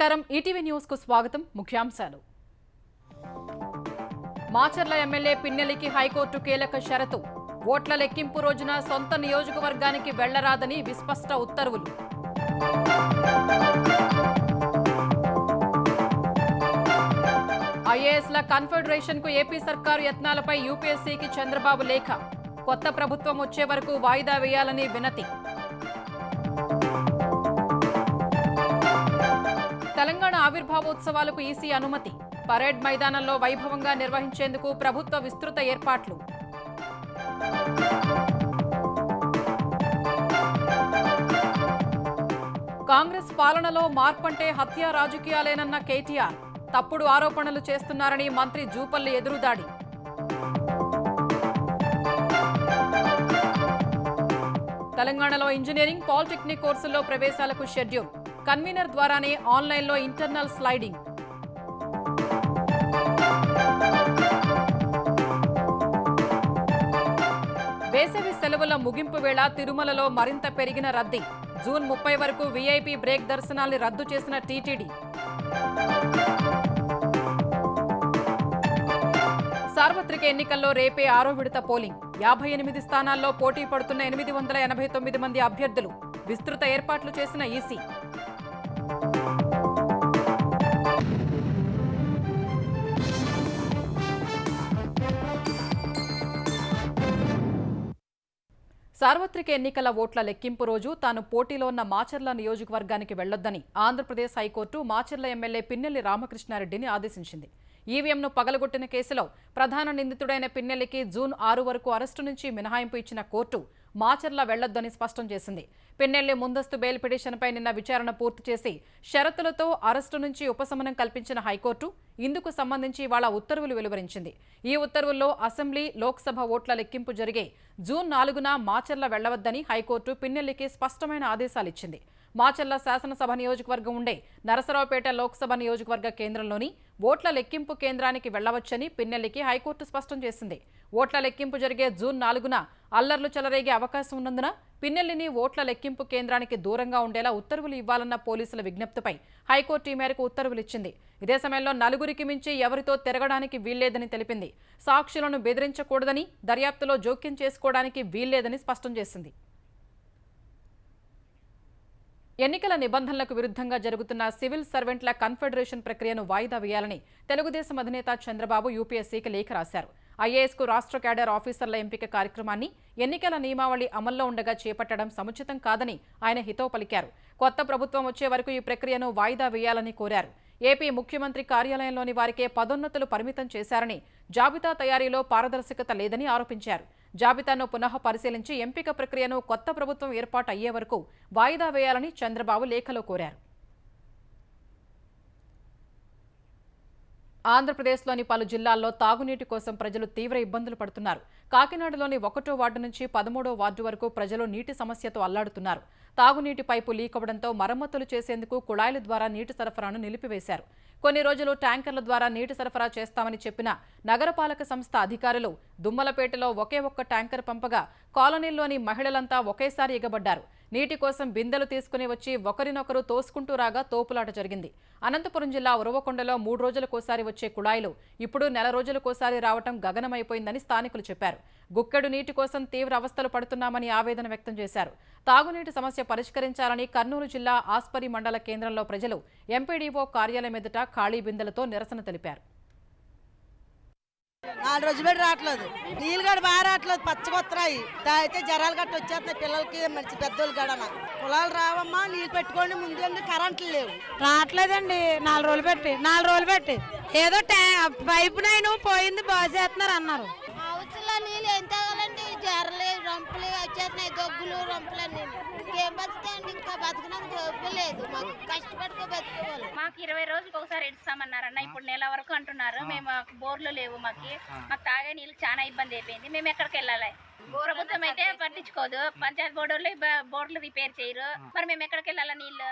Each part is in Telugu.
నమస్కారం ఈటీవీ న్యూస్ కు స్వాగతం ముఖ్యాంశాలు మాచర్ల ఎమ్మెల్యే పిన్నెలికి హైకోర్టు కీలక షరతు ఓట్ల లెక్కింపు రోజున సొంత నియోజకవర్గానికి వెళ్లరాదని విస్పష్ట ఉత్తర్వులు ఐఏఎస్ల కాన్ఫెడరేషన్ కు ఏపీ సర్కారు యత్నాలపై యూపీఎస్సీకి చంద్రబాబు లేఖ కొత్త ప్రభుత్వం వచ్చే వరకు వాయిదా వేయాలని వినతి తెలంగాణ ఆవిర్భావోత్సవాలకు ఈసీ అనుమతి పరేడ్ మైదానంలో వైభవంగా నిర్వహించేందుకు ప్రభుత్వ విస్తృత ఏర్పాట్లు కాంగ్రెస్ పాలనలో మార్పంటే హత్య రాజకీయాలేనన్న కేటీఆర్ తప్పుడు ఆరోపణలు చేస్తున్నారని మంత్రి జూపల్లి ఎదురుదాడి తెలంగాణలో ఇంజనీరింగ్ పాలిటెక్నిక్ కోర్సుల్లో ప్రవేశాలకు షెడ్యూల్ కన్వీనర్ ద్వారానే ఆన్లైన్లో ఇంటర్నల్ స్లైడింగ్ వేసవి సెలవుల ముగింపు వేళ తిరుమలలో మరింత పెరిగిన రద్దీ జూన్ 30 వరకు వీఐపీ బ్రేక్ దర్శనాల్ని రద్దు చేసిన టీటీడీ సార్వత్రిక ఎన్నికల్లో రేపే 6వ విడత పోలింగ్ 58 స్థానాల్లో పోటీ పడుతున్న 889 మంది అభ్యర్థులు విస్తృత ఏర్పాట్లు చేసిన ఈసీ సార్వత్రిక ఎన్నికల ఓట్ల లెక్కింపు రోజు తాను పోటీలో ఉన్న మాచర్ల నియోజకవర్గానికి వెళ్లొద్దని ఆంధ్రప్రదేశ్ హైకోర్టు మాచర్ల ఎమ్మెల్యే పిన్నెల్లి రామకృష్ణారెడ్డిని ఆదేశించింది. ఈవీఎంను పగలగొట్టిన కేసులో ప్రధాన నిందితుడైన పిన్నెల్లికి జూన్ 6 వరకు అరెస్టు నుంచి మినహాయింపు ఇచ్చిన కోర్టు మాచర్ల వెళ్లొద్దని స్పష్టం చేసింది. పిన్నెల్లి ముందస్తు బెయిల్ పిటిషన్పై నిన్న విచారణ పూర్తి చేసి షరతులతో అరెస్టు నుంచి ఉపశమనం కల్పించిన హైకోర్టు ఇందుకు సంబంధించి ఇవాళ ఉత్తర్వులు వెలువరించింది. ఈ ఉత్తర్వుల్లో అసెంబ్లీ లోక్సభ ఓట్ల లెక్కింపు జరిగే జూన్ 4న మాచర్ల వెళ్లవద్దని హైకోర్టు పిన్నెల్లికి స్పష్టమైన ఆదేశాలిచ్చింది. మాచర్ల శాసనసభ నియోజకవర్గం ఉండే నరసరావుపేట లోక్సభ నియోజకవర్గ కేంద్రంలోని ఓట్ల లెక్కింపు కేంద్రానికి వెళ్లవచ్చని పిన్నెల్లికి హైకోర్టు స్పష్టం చేసింది. ఓట్ల లెక్కింపు జరిగే జూన్ 4న అల్లర్లు చెలరేగే అవకాశం ఉన్నందున పిన్నెల్లిని ఓట్ల లెక్కింపు కేంద్రానికి దూరంగా ఉండేలా ఉత్తర్వులు ఇవ్వాలన్న పోలీసుల విజ్ఞప్తిపై హైకోర్టు ఈ మేరకు ఉత్తర్వులిచ్చింది. ఇదే సమయంలో నలుగురికి మించి ఎవరితో తిరగడానికి వీల్లేదని తెలిపింది. సాక్షులను బెదిరించకూడదని దర్యాప్తులో జోక్యం చేసుకోవడానికి వీల్లేదని స్పష్టం చేసింది. ఎన్నికల నిబంధనలకు విరుద్ధంగా జరుగుతున్న సివిల్ సర్వెంట్ల కన్ఫెడరేషన్ ప్రక్రియను వాయిదా వేయాలని తెలుగుదేశం అధినేత చంద్రబాబు యూపీఎస్సీకి లేఖ రాశారు. ఐఏఎస్కు రాష్ట్ర క్యాడర్ ఆఫీసర్ల ఎంపిక కార్యక్రమాన్ని ఎన్నికల నియమావళి అమల్లో ఉండగా చేపట్టడం సముచితం కాదని ఆయన హితవు పలికారు. కొత్త ప్రభుత్వం వచ్చే వరకు ఈ ప్రక్రియను వాయిదా వేయాలని కోరారు. ఏపీ ముఖ్యమంత్రి కార్యాలయంలోని వారికే పదోన్నతులు పరిమితం చేశారని, జాబితా తయారీలో పారదర్శకత లేదని ఆరోపించారు. జాబితాను పునః పరిశీలించి ఎంపిక ప్రక్రియను కొత్త ప్రభుత్వం ఏర్పాటు అయ్యే వరకు వాయిదా వేయాలని చంద్రబాబు లేఖలో కోరారు. ఆంధ్రప్రదేశ్లోని పలు జిల్లాల్లో తాగునీటి కోసం ప్రజలు తీవ్ర ఇబ్బందులు పడుతున్నారు. కాకినాడలోని 1వ వార్డు నుంచి 13వ వార్డు వరకు ప్రజలు నీటి సమస్యతో అల్లాడుతున్నారు. తాగునీటి పైపు లీక్ అవ్వడంతో మరమ్మతులు చేసేందుకు కుళాయిల ద్వారా నీటి సరఫరాను నిలిపివేశారు. కొన్ని రోజులు ట్యాంకర్ల ద్వారా నీటి సరఫరా చేస్తామని చెప్పిన నగరపాలక సంస్థ అధికారులు దుమ్మలపేటలో ఒకే ఒక్క ట్యాంకర్ పంపగా కాలనీల్లోని మహిళలంతా ఒకేసారి ఎగబడ్డారు. నీటి కోసం బిందెలు తీసుకుని వచ్చి ఒకరినొకరు తోసుకుంటూ రాగా తోపులాట జరిగింది. అనంతపురం జిల్లా ఉరవకొండలో 3 రోజులకోసారి వచ్చే కుళాయిలు ఇప్పుడు నెల రోజులకోసారి రావటం గగనమైపోయిందని స్థానికులు చెప్పారు. గుక్కెడు నీటి కోసం తీవ్ర అవస్థలు పడుతున్నామని ఆవేదన వ్యక్తం చేశారు. తాగునీటి సమస్య పరిష్కరించాలని కర్నూలు జిల్లా ఆస్పరి మండల కేంద్రంలో ప్రజలు ఎంపీడీఓ కార్యాలయం ఎదుట ఖాళీ బిందెలతో నిరసన తెలిపారు. 4 రోజులు పెట్టి రావట్లేదు, నీళ్ళు గడ బాగా రావట్లేదు, పచ్చగొత్తరాయి తాగితే జ్వరాలు గట్ట వచ్చేస్తున్నాయి పిల్లలకి, మంచి పెద్దోళ్ళు గడన కులాలు రావమ్మా, నీళ్ళు పెట్టుకోండి, ముందు కరెంట్లు లేవు, రావట్లేదండి. 4 రోజులు పెట్టి ఏదో పైపు నైన్ పోయింది బాగా చేస్తున్నారు అన్నారు. హౌస్లో నీళ్ళు ఏం తాగాలండి, జ్వరలు రొంపులు వచ్చేస్తున్నాయి, దగ్గులు రొంపులన్నీ. ఇంకేం బతుకుతాయండి, ఇంకా బతుకున్నందుకు ఓపిక లేదు, మాకు కష్టపడుకో బతుకోవాలి. మాకు 20 రోజులకు ఒకసారి ఇస్తామన్నారన్న, ఇప్పుడు నెల వరకు అంటున్నారు. మేము బోర్లు లేవు, మాకు తాగే నీళ్ళు చాలా ఇబ్బంది అయిపోయింది. మేము ఎక్కడికి వెళ్ళాలి? ప్రభుత్వం అయితే పట్టించుకోదు, పంచాయతీ బోర్డులు రిపేర్ చేయరు, మరి మేము ఎక్కడికి వెళ్ళాలా నీళ్ళు?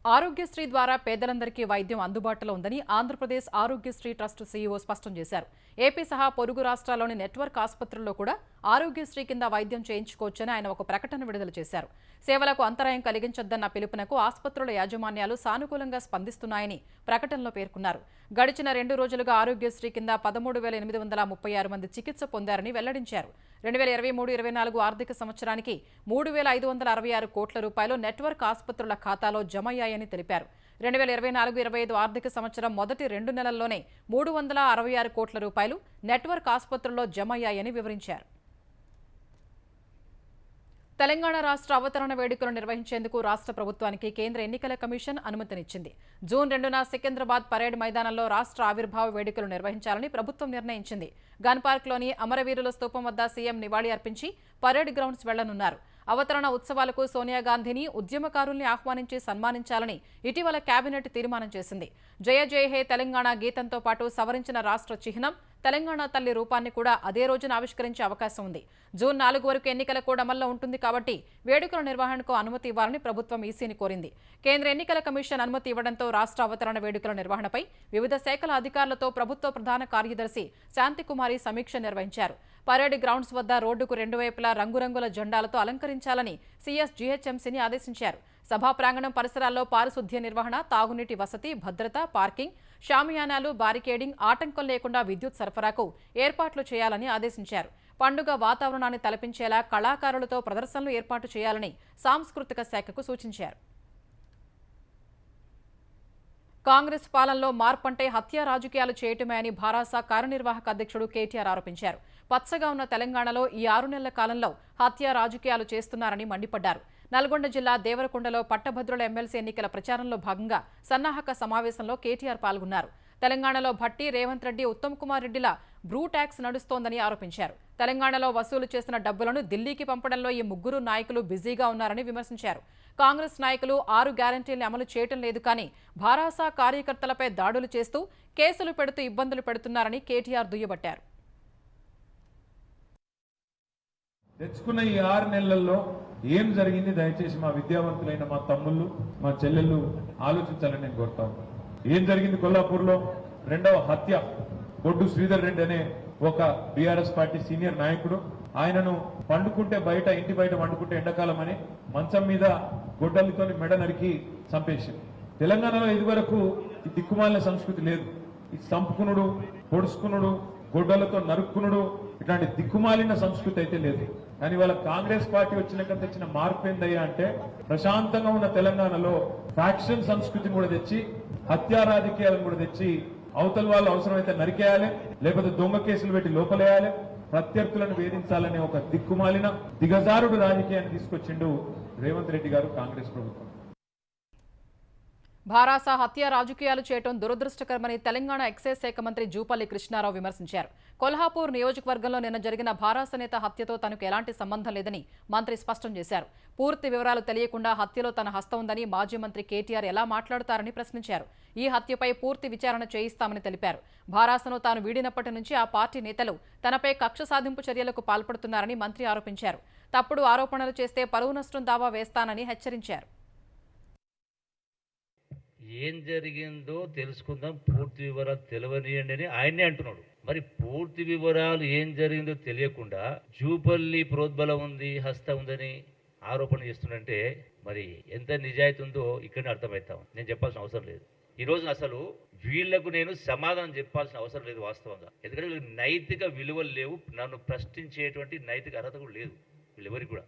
ఆరోగ్యశ్రీ ద్వారా పేదలందరికీ వైద్యం అందుబాటులో ఉందని ఆంధ్రప్రదేశ్ ఆరోగ్యశ్రీ ట్రస్ట్ సీఈఓ స్పష్టం చేశారు. ఏపీ సహా పొరుగు రాష్ట్రాల్లోని నెట్వర్క్ ఆసుపత్రుల్లో కూడా ఆరోగ్యశ్రీ కింద వైద్యం చేయించుకోవచ్చని ఆయన ఒక ప్రకటన విడుదల చేశారు. సేవలకు అంతరాయం కలిగించొద్దన్న పిలుపునకు ఆసుపత్రుల యాజమాన్యాలు సానుకూలంగా స్పందిస్తున్నాయని ప్రకటనలో పేర్కొన్నారు. గడిచిన 2 రోజులుగా ఆరోగ్యశ్రీ కింద 13,836 మంది చికిత్స పొందారని వెల్లడించారు. 2023-24 ఆర్థిక సంవత్సరానికి 3,566 కోట్ల రూపాయలు నెట్వర్క్ ఆసుపత్రుల ఖాతాలో జమయ్యాయని తెలిపారు. 2024-25 ఆర్థిక సంవత్సరం మొదటి 2 నెలల్లోనే 366 కోట్ల రూపాయలు నెట్వర్క్ ఆసుపత్రుల్లో జమయ్యాయని వివరించారు. తెలంగాణ రాష్ట్ర అవతరణ వేడుకలు నిర్వహించేందుకు రాష్ట్ర ప్రభుత్వానికి కేంద్ర ఎన్నికల కమిషన్ అనుమతినిచ్చింది. జూన్ 2న సికింద్రాబాద్ పరేడ్ మైదానంలో రాష్ట్ర ఆవిర్భావ వేడుకలు నిర్వహించాలని ప్రభుత్వం నిర్ణయించింది. గన్ పార్క్లోని అమరవీరుల స్తూపం వద్ద సీఎం నివాళి అర్పించి పరేడ్ గ్రౌండ్స్ వెళ్లనున్నారు. అవతరణ ఉత్సవాలకు సోనియా గాంధీని, ఉద్యమకారుల్ని ఆహ్వానించి సన్మానించాలని ఇటీవల కేబినెట్ తీర్మానం చేసింది. జయ జయ హే తెలంగాణ గీతంతో పాటు సవరించిన రాష్ట్ర చిహ్నం తెలంగాణ తల్లి రూపాన్ని కూడా అదే రోజున ఆవిష్కరించే అవకాశం ఉంది. జూన్ 4 వరకు ఎన్నికల కోడ్ అమల్లో ఉంటుంది కాబట్టి వేడుకల నిర్వహణకు అనుమతి ఇవ్వాలని ప్రభుత్వం ఈసీని కోరింది. కేంద్ర ఎన్నికల కమిషన్ అనుమతి ఇవ్వడంతో రాష్ట్ర అవతరణ వేడుకల నిర్వహణపై వివిధ శాఖల అధికారులతో ప్రభుత్వ ప్రధాన కార్యదర్శి శాంతికుమారి సమీక్ష నిర్వహించారు. పరేడ్ గ్రౌండ్స్ వద్ద రోడ్డుకు 2 వైపులా రంగురంగుల జెండాలతో అలంకరించాలని సీఎస్ జీహెచ్ఎంసీని ఆదేశించారు. సభా ప్రాంగణం పరిసరాల్లో పారిశుద్ధ్య నిర్వహణ, తాగునీటి వసతి, భద్రత, పార్కింగ్, షామియానాలు, బారికేడింగ్, ఆటంకం లేకుండా విద్యుత్ సరఫరాకు ఏర్పాట్లు చేయాలని ఆదేశించారు. పండుగ వాతావరణాన్ని తలపించేలా కళాకారులతో ప్రదర్శనలు ఏర్పాటు చేయాలని సాంస్కృతిక శాఖకు సూచించారు. కాంగ్రెస్ పాలనలో మార్పంటే హత్య రాజకీయాలు చేయటమే అని భారాస కార్యనిర్వాహక అధ్యక్షుడు కేటీఆర్ ఆరోపించారు. పచ్చగా ఉన్న తెలంగాణలో ఈ 6 నెలల కాలంలో హత్య రాజకీయాలు చేస్తున్నారని మండిపడ్డారు. నల్గొండ జిల్లా దేవరకొండలో పట్టభద్రుల ఎమ్మెల్సీ ఎన్నికల ప్రచారంలో భాగంగా సన్నాహక సమావేశంలో కేటీఆర్ పాల్గొన్నారు. తెలంగాణలో భట్టి, రేవంత్ రెడ్డి, ఉత్తమ్ కుమార్ రెడ్డిల బ్రూ ట్యాక్స్ నడుస్తోందని ఆరోపించారు. తెలంగాణలో వసూలు చేసిన డబ్బులను ఢిల్లీకి పంపడంలో ఈ 3 నాయకులు బిజీగా ఉన్నారని విమర్శించారు. కాంగ్రెస్ నాయకులు 6 గ్యారంటీల్ని అమలు చేయటం లేదు కానీ భారాస కార్యకర్తలపై దాడులు చేస్తూ కేసులు పెడుతూ ఇబ్బందులు పెడుతున్నారని కేటీఆర్ దుయ్యబట్టారు. తెచ్చుకున్న ఈ 6 నెలల్లో ఏం జరిగింది దయచేసి మా విద్యావంతులైన మా తమ్ముళ్ళు, మా చెల్లెళ్ళు ఆలోచించాలని నేను కోరుతా ఉన్నాను. ఏం జరిగింది కొల్లాపూర్లో? 2వ హత్య. బొడ్డు శ్రీధర్ రెడ్డి అనే ఒక బీఆర్ఎస్ పార్టీ సీనియర్ నాయకుడు, ఆయనను పండుకుంటే బయట, ఇంటి బయట పండుకుంటే ఎండాకాలం అని మంచం మీద గొడ్డలితో మెడ నరికి చంపేసింది. తెలంగాణలో ఇదివరకు ఈ దిక్కుమాలిన సంస్కృతి లేదు. ఈ చంపుకునుడు, పొడుచుకునుడు, గొడ్డలతో నరుక్కునుడు, ఇట్లాంటి దిక్కుమాలిన సంస్కృతి అయితే లేదు. కానీ వాళ్ళ కాంగ్రెస్ పార్టీ వచ్చినాక తెచ్చిన మార్పు ఏందయ్యా అంటే, ప్రశాంతంగా ఉన్న తెలంగాణలో ఫ్యాక్షన్ సంస్కృతిని కూడా తెచ్చి, హత్యా రాజకీయాలను కూడా తెచ్చి, అవతల వాళ్ళు అవసరమైతే నరికేయాలి, లేకపోతే దొంగ కేసులు పెట్టి లోపలేయాలి, ప్రత్యర్థులను వేధించాలనే ఒక దిక్కుమాలిన దిగజారుడు రాజకీయాన్ని తీసుకొచ్చిండు రేవంత్ రెడ్డి గారు, కాంగ్రెస్ ప్రభుత్వం. భారాస హత్య రాజకీయాలు చేయటం దురదృష్టకరమని తెలంగాణ ఎక్సైజ్ శాఖ మంత్రి జూపల్లి కృష్ణారావు విమర్శించారు. కొల్హాపూర్ నియోజకవర్గంలో నిన్న జరిగిన భారాస నేత హత్యతో తనకు ఎలాంటి సంబంధం లేదని మంత్రి స్పష్టం చేశారు. పూర్తి వివరాలు తెలియకుండా హత్యలో తన హస్తం ఉందని మాజీ మంత్రి కేటీఆర్ ఎలా మాట్లాడతారని ప్రశ్నించారు. ఈ హత్యపై పూర్తి విచారణ చేయిస్తామని తెలిపారు. భారాసను తాను వీడినప్పటి నుంచి ఆ పార్టీ నేతలు తనపై కక్ష సాధింపు చర్యలకు పాల్పడుతున్నారని మంత్రి ఆరోపించారు. తప్పుడు ఆరోపణలు చేస్తే పరువు నష్టం దావా వేస్తానని హెచ్చరించారు. ఏం జరిగిందో తెలుసుకుందాం, పూర్తి వివరాలు తెలియనియండి అని ఆయనే అంటున్నాడు. మరి పూర్తి వివరాలు ఏం జరిగిందో తెలియకుండా జూపల్లి ప్రోద్బలం ఉంది, హస్తం ఉందని ఆరోపణ చేస్తుందంటే మరి ఎంత నిజాయితీ ఉందో ఇక్కడ అర్థమవుతాం. నేను చెప్పాల్సిన అవసరం లేదు. ఈ రోజున అసలు వీళ్లకు నేను సమాధానం చెప్పాల్సిన అవసరం లేదు వాస్తవంగా. ఎందుకంటే వీళ్ళకి నైతిక విలువలు లేవు, నన్ను ప్రశ్నించేటువంటి నైతిక అర్హత కూడా లేదు వీళ్ళెవరికి కూడా.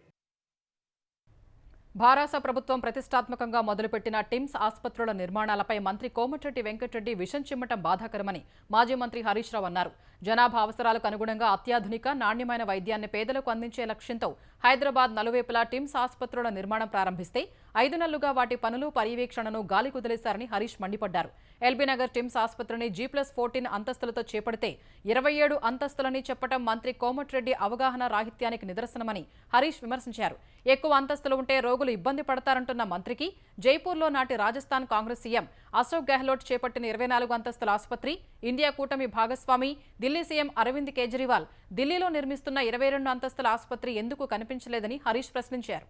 భారాస ప్రభుత్వం ప్రతిష్టాత్మకంగా మొదలుపెట్టిన టిమ్స్ ఆసుపత్రుల నిర్మాణాలపై మంత్రి కోమటిరెడ్డి వెంకటరెడ్డి విషం చిమ్మటం బాధాకరమని మాజీ మంత్రి హరీష్ రావు అన్నారు. జనాభా అవసరాలకు అనుగుణంగా అత్యాధునిక, నాణ్యమైన వైద్యాన్ని పేదలకు అందించే లక్ష్యంతో హైదరాబాద్ నలువైపులా టిమ్స్ ఆసుపత్రుల నిర్మాణం ప్రారంభిస్తే 5 నెలలుగా వాటి పనులు, పర్యవేక్షణను గాలి కుదిలేశారని హరీష్ మండిపడ్డారు. ఎల్బీనగర్ టిమ్స్ ఆసుపత్రిని G+14 అంతస్తులతో చేపడితే 27 అంతస్తులని చెప్పడం మంత్రి కోమటిరెడ్డి అవగాహన రాహిత్యానికి నిదర్శనమని హరీష్ విమర్శించారు. ఎక్కువ అంతస్తులు ఉంటే రోగులు ఇబ్బంది పడతారంటున్న మంత్రికి జైపూర్లో నాటి రాజస్థాన్ కాంగ్రెస్ సీఎం అశోక్ గెహ్లోట్ చేపట్టిన 24 అంతస్తుల ఆసుపత్రి, ఇండియా కూటమి భాగస్వామి ఢిల్లీ సీఎం అరవింద్ కేజ్రీవాల్ ఢిల్లీలో నిర్మిస్తున్న 22 అంతస్తుల ఆసుపత్రి ఎందుకు కనిపించలేదని హరీష్ ప్రశ్నించారు.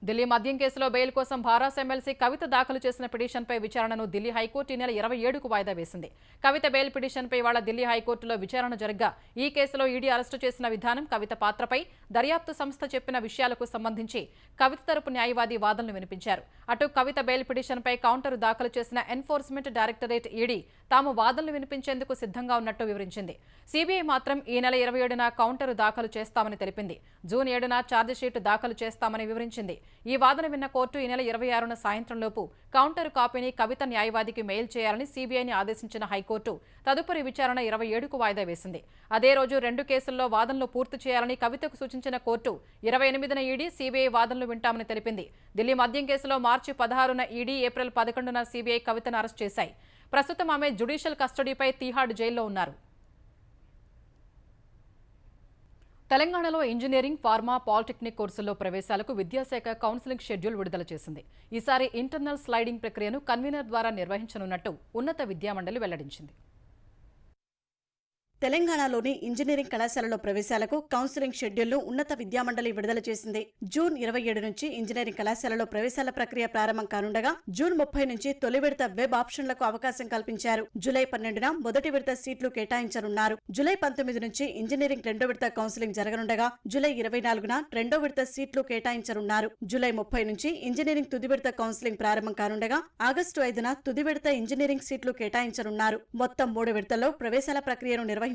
ఢిల్లీ మద్యం కేసులో బెయిల్ కోసం భారాస ఎమ్మెల్సీ కవిత దాఖలు చేసిన పిటిషన్పై విచారణను ఢిల్లీ హైకోర్టు ఈ నెల 27కు వాయిదా వేసింది. కవిత బెయిల్ పిటిషన్పై ఇవాళ ఢిల్లీ హైకోర్టులో విచారణ జరగ్గా ఈ కేసులో ఈడీ అరెస్టు చేసిన విధానం, కవిత పాత్రపై దర్యాప్తు సంస్థ చెప్పిన విషయాలకు సంబంధించి కవిత తరపు న్యాయవాది వాదనలు వినిపించారు. అటు కవిత బెయిల్ పిటిషన్పై కౌంటర్ దాఖలు చేసిన ఎన్ఫోర్స్మెంట్ డైరెక్టరేట్ ఈడీ తాము వాదనలు వినిపించేందుకు సిద్ధంగా ఉన్నట్టు వివరించింది. సిబిఐ మాత్రం ఈ నెల 27న కౌంటర్ దాఖలు చేస్తామని తెలిపింది. జూన్ 7న ఛార్జిషీట్ దాఖలు చేస్తామని వివరించింది. ఈ వాదన విన్న కోర్టు ఈ నెల 26న సాయంత్రంలోపు కౌంటర్ కాపీని కవిత న్యాయవాదికి మెయిల్ చేయాలని సిబిఐని ఆదేశించిన హైకోర్టు తదుపరి విచారణ 27కు వాయిదా వేసింది. అదే రోజు 2 కేసుల్లో వాదనలు పూర్తి చేయాలని కవితకు సూచించిన కోర్టు 28న ఈడీ, సిబిఐ వాదనలు వింటామని తెలిపింది. ఢిల్లీ మద్యం కేసులో మార్చి 16న ఈడీ, ఏప్రిల్ 11న సిబిఐ కవితను అరెస్ట్ చేశాయి. ప్రస్తుతం ఆమె జ్యుడిషియల్ కస్టడీపై తీహాడ్ జైల్లో ఉన్నారు. తెలంగాణలో ఇంజనీరింగ్, ఫార్మా, పాలిటెక్నిక్ కోర్సుల్లో ప్రవేశాలకు విద్యాశాఖ కౌన్సిలింగ్ షెడ్యూల్ విడుదల చేసింది. ఈసారి ఇంటర్నల్ స్లైడింగ్ ప్రక్రియను కన్వీనర్ ద్వారా నిర్వహించనున్నట్టు ఉన్నత విద్యామండలి వెల్లడించింది. తెలంగాణలోని ఇంజనీరింగ్ కళాశాలలో ప్రవేశాలకు కౌన్సిలింగ్ షెడ్యూల్ను ఉన్నత విద్యామండలి విడుదల చేసింది. జూన్ 27 నుంచి ఇంజనీరింగ్ కళాశాలలో ప్రవేశాల ప్రక్రియ ప్రారంభం కానుండగా జూన్ 30 నుంచి తొలి విడత వెబ్ ఆప్షన్లకు అవకాశం కల్పించారు. జూలై 12న మొదటి విడత సీట్లు కేటాయించనున్నారు. జూలై 19 నుంచి ఇంజనీరింగ్ రెండో విడత కౌన్సిలింగ్ జరగనుండగా జూలై 24న రెండో విడత సీట్లు కేటాయించనున్నారు. జూలై 30 నుంచి ఇంజనీరింగ్ తుది విడత కౌన్సిలింగ్ ప్రారంభం కానుండగా ఆగస్టు 5న తుది విడత ఇంజనీరింగ్ సీట్లు కేటాయించనున్నారు. మొత్తం 3 విడతల్లో ప్రవేశాల ప్రక్రియను నిర్వహించనున్నారు.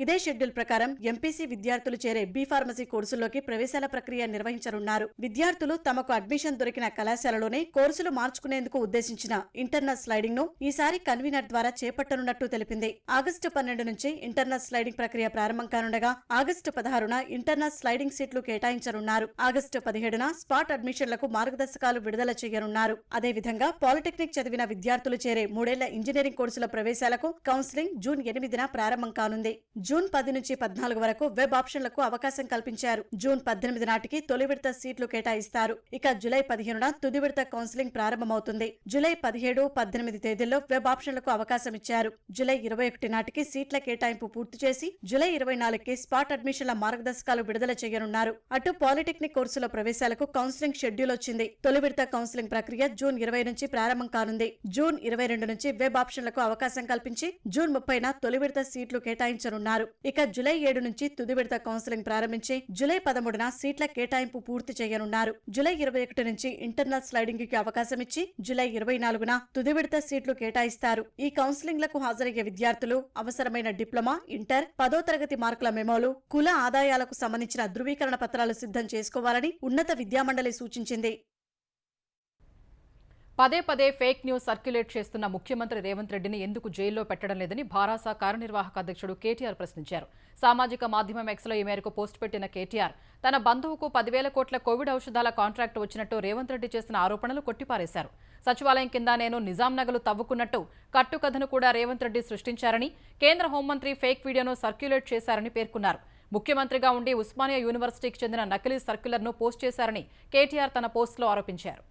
ఇదే షెడ్యూల్ ప్రకారం ఎంపీసీ విద్యార్థులు చేరే బి ఫార్మసీ కోర్సుల్లోకి ప్రవేశాల ప్రక్రియ నిర్వహించనున్నారు. విద్యార్థులు తమకు అడ్మిషన్ దొరికిన కళాశాలలోనే కోర్సులు మార్చుకునేందుకు ఉద్దేశించిన ఇంటర్నల్ స్లైడింగ్ ను ఈసారి కన్వీనర్ ద్వారా చేపట్టనున్నట్టు తెలిపింది. ఆగస్టు 12 నుంచి ఇంటర్నల్ స్లైడింగ్ ప్రక్రియ ప్రారంభం కానుండగా ఆగస్టు 16న ఇంటర్నల్ స్లైడింగ్ సీట్లు కేటాయించనున్నారు. ఆగస్టు 17న స్పాట్ అడ్మిషన్లకు మార్గదర్శకాలు విడుదల చేయనున్నారు. అదేవిధంగా పాలిటెక్నిక్ చదివిన విద్యార్థులు చేరే 3 ఏళ్ల ఇంజనీరింగ్ కోర్సుల ప్రవేశాలకు కౌన్సిలింగ్ జూన్ 8న ప్రారంభం కానుంది. జూన్ 10 నుంచి 14 వరకు వెబ్ ఆప్షన్లకు అవకాశం కల్పించారు. జూన్ 18 నాటికి తొలి విడత సీట్లు కేటాయిస్తారు. ఇక జూలై 15న తుది విడత కౌన్సిలింగ్ ప్రారంభమవుతుంది. జూలై 17, 18 తేదీల్లో వెబ్ ఆప్షన్లకు అవకాశం ఇచ్చారు. జూలై 21 నాటికి సీట్ల కేటాయింపు పూర్తి చేసి జూలై 24కి స్పాట్ అడ్మిషన్ల మార్గదర్శకాలు విడుదల చేయనున్నారు. అటు పాలిటెక్నిక్ కోర్సుల ప్రవేశాలకు కౌన్సిలింగ్ షెడ్యూల్ వచ్చింది. తొలి విడత కౌన్సిలింగ్ ప్రక్రియ జూన్ 20 నుంచి ప్రారంభం కానుంది. జూన్ 22 నుంచి వెబ్ ఆప్షన్లకు అవకాశం కల్పించి జూన్ 30న తొలి విడత సీట్లు కేటాయించనున్నారు. ఇక జూలై 7 నుంచి తుది విడత కౌన్సిలింగ్ ప్రారంభించి జూలై 13న సీట్ల కేటాయింపు పూర్తి చేయనున్నారు. జూలై 21 నుంచి ఇంటర్నల్ స్లైడింగ్ కి అవకాశం ఇచ్చి జూలై 24న తుది విడత సీట్లు కేటాయిస్తారు. ఈ కౌన్సిలింగ్లకు హాజరయ్యే విద్యార్థులు అవసరమైన డిప్లొమా, ఇంటర్, 10వ తరగతి మార్కుల మెమోలు, కుల ఆదాయాలకు సంబంధించిన ధృవీకరణ పత్రాలు సిద్ధం చేసుకోవాలని ఉన్నత విద్యామండలి సూచించింది. పదే పదే ఫేక్ న్యూస్ సర్క్యులేట్ చేస్తున్న ముఖ్యమంత్రి రేవంత్ రెడ్డిని ఎందుకు జైల్లో పెట్టడం లేదని భారాస కార్యనిర్వాహక అధ్యక్షుడు కేటీఆర్ ప్రశ్నించారు. సామాజిక మాధ్యమం ఎక్స్లో ఈ మేరకు పోస్ట్ పెట్టిన కేటీఆర్ తన బంధువుకు 10,000 కోట్ల కోవిడ్ ఔషధాల కాంట్రాక్ట్ వచ్చినట్టు రేవంత్ రెడ్డి చేసిన ఆరోపణలు కొట్టిపారేశారు. సచివాలయం కింద నేను నిజాం నగలు తవ్వుకున్నట్టు కట్టుకథను కూడా రేవంత్ రెడ్డి సృష్టించారని, కేంద్ర హోంమంత్రి ఫేక్ వీడియోను సర్క్యులేట్ చేశారని పేర్కొన్నారు. ముఖ్యమంత్రిగా ఉండి ఉస్మానియా యూనివర్సిటీకి చెందిన నకిలీ సర్క్యులర్ను పోస్ట్ చేశారని కేటీఆర్ తన పోస్టులో ఆరోపించారు.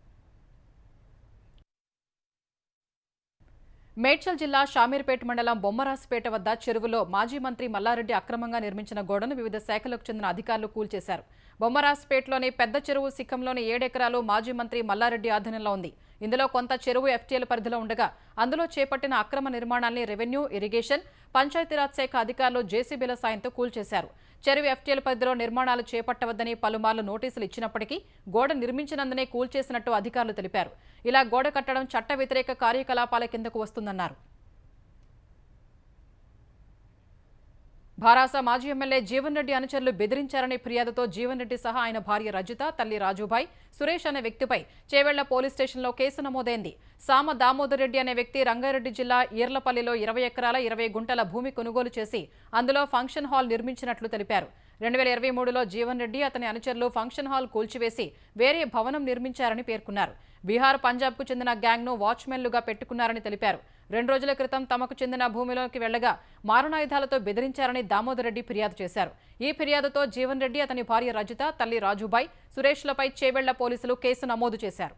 మేడ్చల్ జిల్లా షామీర్పేట మండలం బొమ్మరాజుపేట వద్ద చెరువులో మాజీ మంత్రి మల్లారెడ్డి అక్రమంగా నిర్మించిన గోడను వివిధ శాఖలకు చెందిన అధికారులు కూల్చేశారు. బొమ్మరాజుపేటలోని పెద్ద చెరువు శిఖంలోని 7 ఎకరాలు మాజీ మంత్రి మల్లారెడ్డి ఆధీనంలో ఉంది. ఇందులో కొంత చెరువు ఎఫ్టీఎల్ పరిధిలో ఉండగా అందులో చేపట్టిన అక్రమ నిర్మాణాల్ని రెవెన్యూ, ఇరిగేషన్, పంచాయతీరాజ్ శాఖ అధికారులు జేసీబీల సాయంతో కూల్చేశారు. చెరువు ఎఫ్టీఎల్ పరిధిలో నిర్మాణాలు చేపట్టవద్దని పలుమార్లు నోటీసులు ఇచ్చినప్పటికీ గోడ నిర్మించినందునే కూల్చేసినట్టు అధికారులు తెలిపారు. ఇలా గోడ కట్టడం చట్ట వ్యతిరేక కార్యకలాపాల కిందకు వస్తుందన్నారు. భారాస మాజీ ఎమ్మెల్యే జీవన్ రెడ్డి అనుచరులు బెదిరించారనే ఫిర్యాదుతో జీవన్ రెడ్డి సహా ఆయన భార్య రజిత, తల్లి రాజుభాయ్, సురేష్ అనే వ్యక్తిపై చేవెళ్ల పోలీస్ స్టేషన్లో కేసు నమోదైంది. సామ దామోదర్ రెడ్డి అనే వ్యక్తి రంగారెడ్డి జిల్లా ఈర్లపల్లిలో 20 ఎకరాల 20 గుంటల భూమి కొనుగోలు చేసి అందులో ఫంక్షన్ హాల్ నిర్మించినట్లు తెలిపారు. 2023లో జీవన్ రెడ్డి, అతని అనుచరులు ఫంక్షన్ హాల్ కూల్చివేసి వేరే భవనం నిర్మించారని పేర్కొన్నారు. బీహార్, పంజాబ్కు చెందిన గ్యాంగ్ను వాచ్మెన్లుగా పెట్టుకున్నారని తెలిపారు. 2 రోజుల క్రితం తమకు చెందిన భూమిలోకి వెళ్లగా మారణాయుధాలతో బెదిరించారని దామోదర్ రెడ్డి ఫిర్యాదు చేశారు. ఈ ఫిర్యాదుతో జీవన్ రెడ్డి, అతని భార్య రజిత, తల్లి రాజుభాయ్, సురేష్లపై చేవెళ్ల పోలీసులు కేసు నమోదు చేశారు.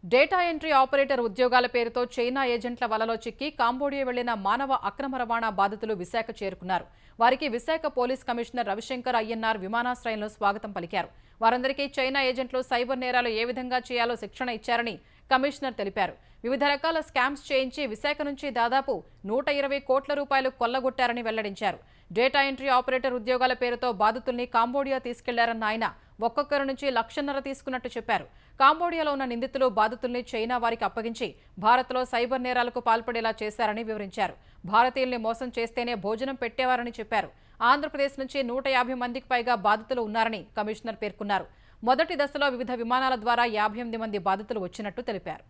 డేటా ఎంట్రీ ఆపరేటర్ ఉద్యోగాల పేరుతో చైనా ఏజెంట్ల వలలో చిక్కి కాంబోడియా వెళ్లిన మానవ అక్రమ రవాణా బాధితులు విశాఖ చేరుకున్నారు. వారికి విశాఖ పోలీస్ కమిషనర్ రవిశంకర్ అయ్యన్నార్ విమానాశ్రయంలో స్వాగతం పలికారు. వారందరికీ చైనా ఏజెంట్లు సైబర్ నేరాలు ఏ విధంగా చేయాలో శిక్షణ ఇచ్చారని కమిషనర్ తెలిపారు. వివిధ రకాల స్కామ్స్ చేయించి విశాఖ నుంచి దాదాపు 120 కోట్ల రూపాయలు కొల్లగొట్టారని వెల్లడించారు. డేటా ఎంట్రీ ఆపరేటర్ ఉద్యోగాల పేరుతో బాధితుల్ని కాంబోడియా తీసుకెళ్లారన్న ఆయన ఒక్కొక్కరి నుంచి 1.5 లక్షలు తీసుకున్నట్టు చెప్పారు. కాంబోడియాలో ఉన్న నిందితులు బాధితుల్ని చైనా వారికి అప్పగించి భారత్లో సైబర్ నేరాలకు పాల్పడేలా చేశారని వివరించారు. భారతీయుల్ని మోసం చేస్తేనే భోజనం పెట్టేవారని చెప్పారు. ఆంధ్రప్రదేశ్ నుంచి 150 మందికి పైగా బాధితులు ఉన్నారని కమిషనర్ పేర్కొన్నారు. మొదటి దశలో వివిధ విమానాల ద్వారా 58 మంది బాధితులు వచ్చినట్టు తెలిపారు.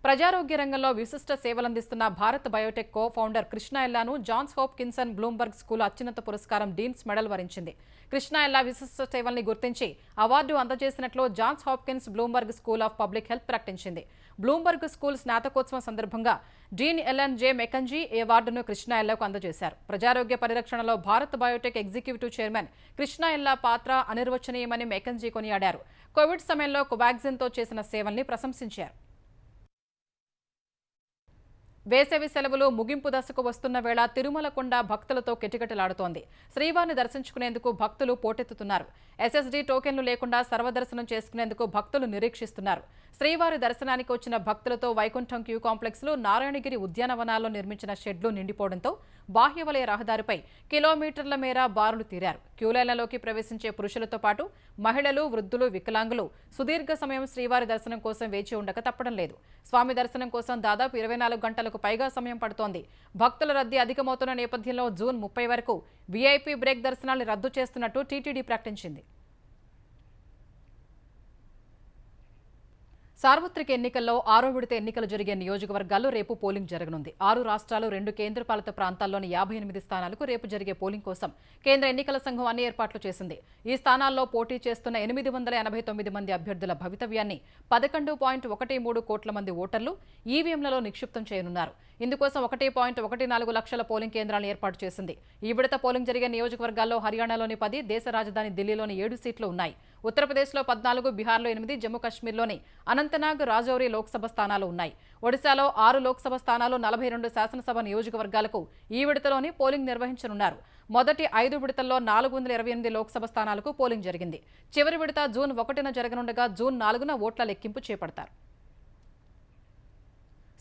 ప్రజారోగ్య రంగంలో విశిష్ట సేవలందిస్తున్న Bharat Biotech co founder Krishna ఎల్లాను జాన్స్ హోప్కిన్సన్ బ్లూంబర్గ్ స్కూల్ అత్యున్నత పురస్కారం డీన్స్ మెడల్ వరించింది. కృష్ణ ఎల్లా విశిష్ట సేవల్ని గుర్తించి అవార్డు అందజేసినట్లు Johns Hopkins Bloomberg school of public health ప్రకటించింది. బ్లూంబర్గ్ స్కూల్ స్నాతకోత్సవం సందర్భంగా డీన్ ఎల్ఎన్ జే మెకంజీ ఈ అవార్డును కృష్ణ ఎల్లాకు అందజేశారు. ప్రజారోగ్య పరిరక్షణలో Bharat Biotech executive chairman Krishna ఎల్లా పాత్ర అనిర్వచనీయమని మెకంజీ కొనియాడారు. కోవిడ్ సమయంలో కోవాక్సిన్తో చేసిన సేవల్ని ప్రశంసించారు. వేసవి సెలవులు ముగింపు దశకు వస్తున్న వేళ తిరుమల కొండ భక్తులతో కిటకిటలాడుతోంది. శ్రీవారిని దర్శించుకునేందుకు భక్తులు పోటెత్తుతున్నారు. ఎస్ఎస్డీ టోకెన్లు లేకుండా సర్వదర్శనం చేసుకునేందుకు భక్తులు నిరీక్షిస్తున్నారు. శ్రీవారి దర్శనానికి వచ్చిన భక్తులతో వైకుంఠం క్యూ కాంప్లెక్స్లో నారాయణగిరి ఉద్యానవనాల్లో నిర్మించిన షెడ్లు నిండిపోవడంతో బాహ్యవలయ రహదారిపై కిలోమీటర్ల మేర బారులు తీరారు. క్యూలైన్లలోకి ప్రవేశించే పురుషులతో పాటు మహిళలు, వృద్ధులు, వికలాంగులు సుదీర్ఘ సమయం శ్రీవారి దర్శనం కోసం వేచి ఉండక తప్పడం లేదు. స్వామి దర్శనం కోసం దాదాపు 24 గంటలకు పైగా సమయం పడుతోంది. భక్తుల రద్దీ అధికమవుతున్న నేపథ్యంలో జూన్ 30 వరకు వీఐపీ బ్రేక్ దర్శనాన్ని రద్దు చేస్తున్నట్టు టీటీడీ ప్రకటించింది. సార్వత్రిక ఎన్నికల్లో 6వ విడత ఎన్నికలు జరిగే నియోజకవర్గాల్లో రేపు పోలింగ్ జరగనుంది. 6 రాష్ట్రాలు 2 కేంద్రపాలిత ప్రాంతాల్లోని 58 స్థానాలకు రేపు జరిగే పోలింగ్ కోసం కేంద్ర ఎన్నికల సంఘం అన్ని ఏర్పాట్లు చేసింది. ఈ స్థానాల్లో పోటీ చేస్తున్న 889 మంది అభ్యర్థుల భవితవ్యాన్ని 11.13 కోట్ల మంది ఓటర్లు ఈవీఎంలలో నిక్షిప్తం చేయనున్నారు. ఇందుకోసం 1.14 లక్షల పోలింగ్ కేంద్రాలను ఏర్పాటు చేసింది. ఈ విడత పోలింగ్ జరిగే నియోజకవర్గాల్లో హర్యానాలోని 10, దేశ రాజధాని ఢిల్లీలోని 7 సీట్లు ఉన్నాయి. ఉత్తరప్రదేశ్లో 14, బీహార్లో 8, జమ్మూ కాశ్మీర్లోని అనంతనాగ్, రాజౌరి లోక్సభ స్థానాలు ఉన్నాయి. ఒడిశాలో 6 లోక్సభ స్థానాలు, 42 శాసనసభ నియోజకవర్గాలకు ఈ విడతలోని పోలింగ్ నిర్వహించనున్నారు. మొదటి 5 విడతల్లో 428 లోక్సభ స్థానాలకు పోలింగ్ జరిగింది. చివరి విడత జూన్ 1న జరగనుండగా జూన్ 4న ఓట్ల లెక్కింపు చేపడతారు.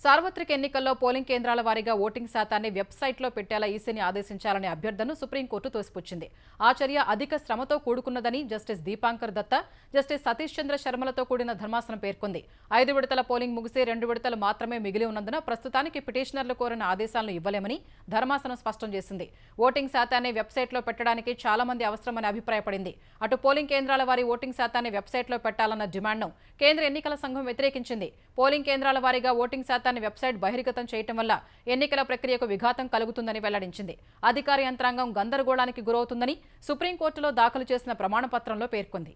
సార్వత్రిక ఎన్నికల్లో పోలింగ్ కేంద్రాల వారీగా ఓటింగ్ శాతాన్ని వెబ్సైట్లో పెట్టేలా ఈసీని ఆదేశించాలనే అభ్యర్థనను సుప్రీంకోర్టు తోసిపుచ్చింది. ఆ చర్య అధిక శ్రమతో కూడుకున్నదని జస్టిస్ దీపాంకర్ దత్తా, జస్టిస్ సతీష్ చంద్ర శర్మలతో కూడిన ధర్మాసనం పేర్కొంది. 5 విడతల పోలింగ్ ముగిసి 2 విడతలు మాత్రమే మిగిలి ఉన్నందున ప్రస్తుతానికి పిటిషనర్లు కోరిన ఆదేశాలను ఇవ్వలేమని ధర్మాసనం స్పష్టం చేసింది. ఓటింగ్ శాతాన్ని వెబ్సైట్లో పెట్టడానికి చాలా మంది అవసరమని అభిప్రాయపడింది. అటు పోలింగ్ కేంద్రాల వారి ఓటింగ్ శాతాన్ని వెబ్సైట్లో పెట్టాలన్న డిమాండ్ను కేంద్ర ఎన్నికల సంఘం వ్యతిరేకించింది. పోలింగ్ కేంద్రాల వారీగా ఓటింగ్ శాతాన్ని వెబ్సైట్ బహిర్గతం చేయటం వల్ల ఎన్నికల ప్రక్రియకు విఘాతం కలుగుతుందని వెల్లడించింది. అధికార యంత్రాంగం గందరగోళానికి గురవుతుందని సుప్రీంకోర్టులో దాఖలు చేసిన ప్రమాణపత్రంలో పేర్కొంది.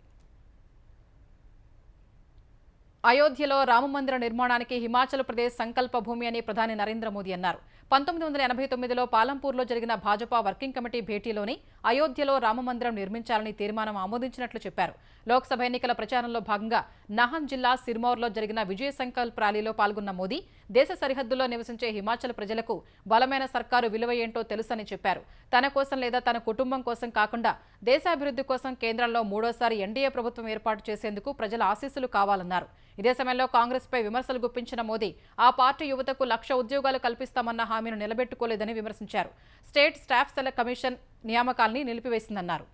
అయోధ్యలో రామమందిర నిర్మాణానికి హిమాచల్ ప్రదేశ్ సంకల్ప భూమి అని ప్రధాని నరేంద్ర మోదీ అన్నారు. 1989లో పాలంపూర్లో జరిగిన భాజపా వర్కింగ్ కమిటీ భేటీలోని అయోధ్యలో రామమందిరం నిర్మించాలని తీర్మానం ఆమోదించినట్లు చెప్పారు. లోక్సభ ఎన్నికల ప్రచారంలో భాగంగా నహన్ జిల్లా సిర్మౌర్లో జరిగిన విజయ్ సంకల్ప్ ర్యాలీలో పాల్గొన్న మోదీ దేశ సరిహద్దుల్లో నివసించే హిమాచల్ ప్రజలకు బలమైన సర్కారు విలువ ఏంటో తెలుసని చెప్పారు. తన కోసం లేదా తన కుటుంబం కోసం కాకుండా దేశాభివృద్ధి కోసం కేంద్రంలో 3వసారి ఎన్డీఏ ప్రభుత్వం ఏర్పాటు చేసేందుకు ప్రజల ఆశీస్సులు కావాలన్నారు. ఇదే సమయంలో కాంగ్రెస్పై విమర్శలు గుప్పించిన మోదీ ఆ పార్టీ యువతకు 1,00,000 ఉద్యోగాలు కల్పిస్తామన్న హామీను నిలబెట్టుకోలేదని విమర్శించారు. స్టేట్ స్టాఫ్ సెలెక్ట్ కమిషన్ నియామకాల్ని నిలిపివేసిందన్నారు.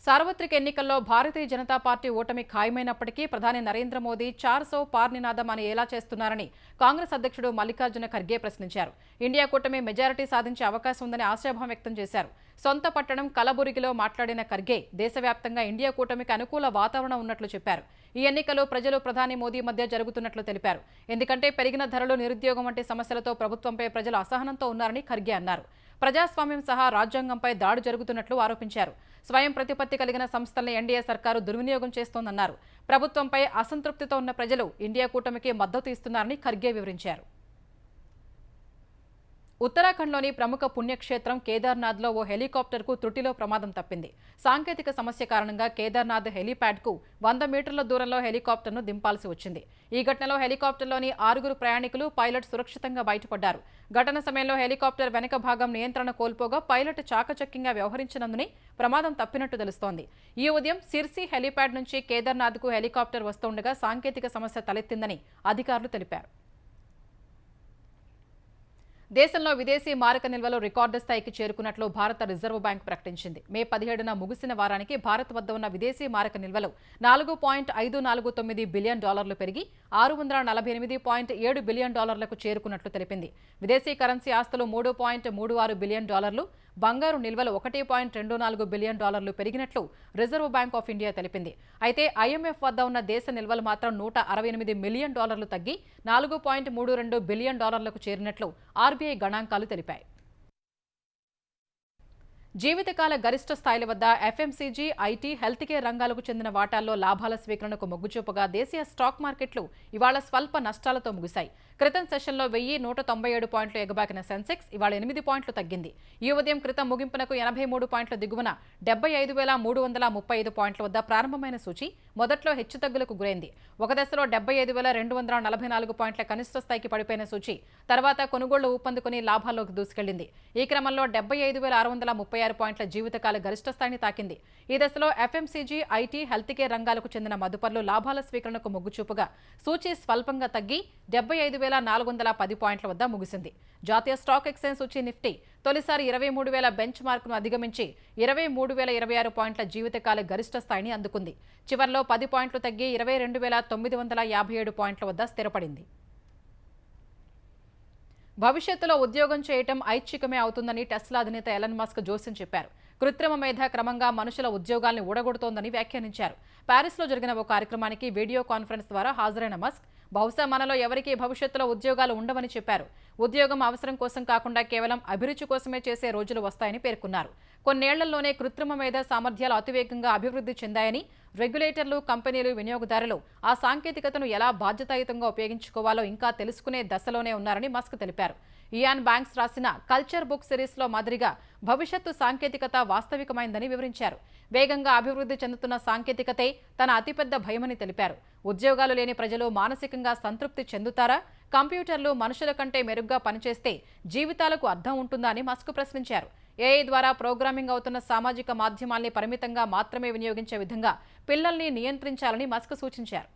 సార్వత్రిక ఎన్నికల్లో భారతీయ జనతా పార్టీ ఓటమి ఖాయమైనప్పటికీ ప్రధాని నరేంద్ర మోదీ 400 పార్ నినాదం అని ఎలా చేస్తున్నారని కాంగ్రెస్ అధ్యక్షుడు మల్లికార్జున ఖర్గే ప్రశ్నించారు. ఇండియా కూటమి మెజారిటీ సాధించే అవకాశం ఉందని ఆశాభావం వ్యక్తం చేశారు. సొంత పట్టణం కలబురిగిలో మాట్లాడిన ఖర్గే దేశవ్యాప్తంగా ఇండియా కూటమికి అనుకూల వాతావరణం ఉన్నట్లు చెప్పారు. ఈ ఎన్నికలు ప్రజలు ప్రధాని మోదీ మధ్య జరుగుతున్నట్లు తెలిపారు. ఎందుకంటే పెరిగిన ధరలు, నిరుద్యోగం వంటి సమస్యలతో ప్రభుత్వంపై ప్రజలు అసహనంతో ఉన్నారని ఖర్గే అన్నారు. ప్రజాస్వామ్యం సహా రాజ్యాంగంపై దాడి జరుగుతున్నట్లు ఆరోపించారు. స్వయం ప్రతిపత్తి కలిగిన సంస్థల్ని ఎన్డీఏ సర్కారు దుర్వినియోగం చేస్తోందన్నారు. ప్రభుత్వంపై అసంతృప్తితో ఉన్న ప్రజలు ఇండియా కూటమికి మద్దతు ఇస్తున్నారని ఖర్గే వివరించారు. ఉత్తరాఖండ్లోని ప్రముఖ పుణ్యక్షేత్రం కేదార్నాథ్లో ఓ హెలికాప్టర్కు త్రుటిలో ప్రమాదం తప్పింది. సాంకేతిక సమస్య కారణంగా కేదార్నాథ్ హెలీప్యాడ్కు 100 మీటర్ల దూరంలో హెలికాప్టర్ను దింపాల్సి వచ్చింది. ఈ ఘటనలో హెలికాప్టర్లోని 6 ప్రయాణికులు, పైలట్ సురక్షితంగా బయటపడ్డారు. ఘటన సమయంలో హెలికాప్టర్ వెనక భాగం నియంత్రణ కోల్పోగా పైలట్ చాకచక్యంగా వ్యవహరించినందునే ప్రమాదం తప్పినట్టు తెలుస్తోంది. ఈ ఉదయం సిర్సి హెలీప్యాడ్ నుంచి కేదార్నాథ్కు హెలికాప్టర్ వస్తుండగా సాంకేతిక సమస్య తలెత్తిందని అధికారులు తెలిపారు. దేశంలో విదేశీ మారక నిల్వలు రికార్డు స్థాయికి చేరుకున్నట్లు భారత రిజర్వ్ బ్యాంక్ ప్రకటించింది. మే 17న ముగిసిన వారానికి భారత్ వద్ద ఉన్న విదేశీ మారక నిల్వలు $4.549 బిలియన్ పెరిగి $648.7 బిలియన్ చేరుకున్నట్లు తెలిపింది. విదేశీ కరెన్సీ ఆస్తులు $3.36 బిలియన్, బంగారు నిల్వలు $1.24 బిలియన్ పెరిగినట్లు రిజర్వ్ బ్యాంక్ ఆఫ్ ఇండియా తెలిపింది. అయితే IMF వద్ద ఉన్న దేశ నిల్వలు మాత్రం $168 మిలియన్ తగ్గి $4.32 బిలియన్ చేరినట్లు RBI గణాంకాలు తెలిపాయి. జీవితకాల గరిష్ట స్థాయిల వద్ద FMCG, IT, హెల్త్ కేర్ రంగాలకు చెందిన వాటాల్లో లాభాల స్వీకరణకు మొగ్గుచూపగా దేశీయ స్టాక్ మార్కెట్లు ఇవాళ స్వల్ప నష్టాలతో ముగిశాయి. క్రితం సెషన్లో 1197 పాయింట్లు ఎగబాకిన సెన్సెక్స్ ఇవాళ 8 పాయింట్లు తగ్గింది. ఈ ఉదయం క్రితం ముగింపునకు 83 పాయింట్ల దిగువన 75,335 పాయింట్ల వద్ద ప్రారంభమైన సూచి మొదట్లో హెచ్చుతగ్గులకు గురైంది. ఒక దశలో 75,244 పాయింట్ల కనిష్ట స్థాయికి పడిపోయిన సూచి తర్వాత కొనుగోళ్లు ఊపందుకుని లాభాల్లోకి దూసుకెళ్లింది. ఈ క్రమంలో 75,636 పాయింట్ల జీవితకాల గరిష్ట స్థాయిని తాకింది. ఈ దశలో FMCG, IT, హెల్త్ కేర్ రంగాలకు చెందిన మదుపర్లు లాభాల స్వీకరణకు మొగ్గుచూపుగా సూచి స్వల్పంగా తగ్గి 75,410 పాయింట్ల వద్ద ముగిసింది. జాతీయ స్టాక్ ఎక్స్చేంజ్ సూచి నిఫ్టీ తొలిసారి 23,000 బెంచ్ మార్కును అధిగమించి 23,026 పాయింట్ల జీవితకాల గరిష్ట స్థాయిని అందుకుంది. చివర్లో 10 పాయింట్లు తగ్గి 22,957 పాయింట్ల వద్ద స్థిరపడింది. భవిష్యత్తులో ఉద్యోగం చేయటం ఐచ్ఛికమే అవుతుందని టెస్లా అధినేత ఎలన్ మస్క్ జోస్యం చెప్పారు. కృత్రిమ మేధ క్రమంగా మనుషుల ఉద్యోగాల్ని ఊడగొడుతోందని వ్యాఖ్యానించారు. ప్యారిస్లో జరిగిన ఓ కార్యక్రమానికి వీడియో కాన్ఫరెన్స్ ద్వారా హాజరైన మస్క్ బహుశా మనలో ఎవరికీ భవిష్యత్తులో ఉద్యోగాలు ఉండవని చెప్పారు. ఉద్యోగం అవసరం కోసం కాకుండా కేవలం అభిరుచి కోసమే చేసే రోజులు వస్తాయని పేర్కొన్నారు. కొన్నేళ్లలోనే కృత్రిమ మేధ సామర్థ్యాలు అతివేగంగా అభివృద్ధి చెందాయని, రెగ్యులేటర్లు, కంపెనీలు, వినియోగదారులు ఆ సాంకేతికతను ఎలా బాధ్యతాయుతంగా ఉపయోగించుకోవాలో ఇంకా తెలుసుకునే దశలోనే ఉన్నారని మస్క్ తెలిపారు. ఇయాన్ బ్యాంక్స్ రాసిన కల్చర్ బుక్ సిరీస్లో మాదిరిగా భవిష్యత్తు సాంకేతికత వాస్తవికమైందని వివరించారు. వేగంగా అభివృద్ధి చెందుతున్న సాంకేతికతే తన అతిపెద్ద భయమని తెలిపారు. ఉద్యోగాలు లేని ప్రజలు మానసికంగా సంతృప్తి చెందుతారా? కంప్యూటర్లు మనుషుల కంటే మెరుగ్గా పనిచేస్తే జీవితాలకు అర్థం ఉంటుందా అని మస్క్ ప్రశ్నించారు. AI ద్వారా ప్రోగ్రామింగ్ అవుతున్న సామాజిక మాధ్యమాల్ని పరిమితంగా మాత్రమే వినియోగించే విధంగా పిల్లల్ని నియంత్రించాలని మస్క్ సూచించారు.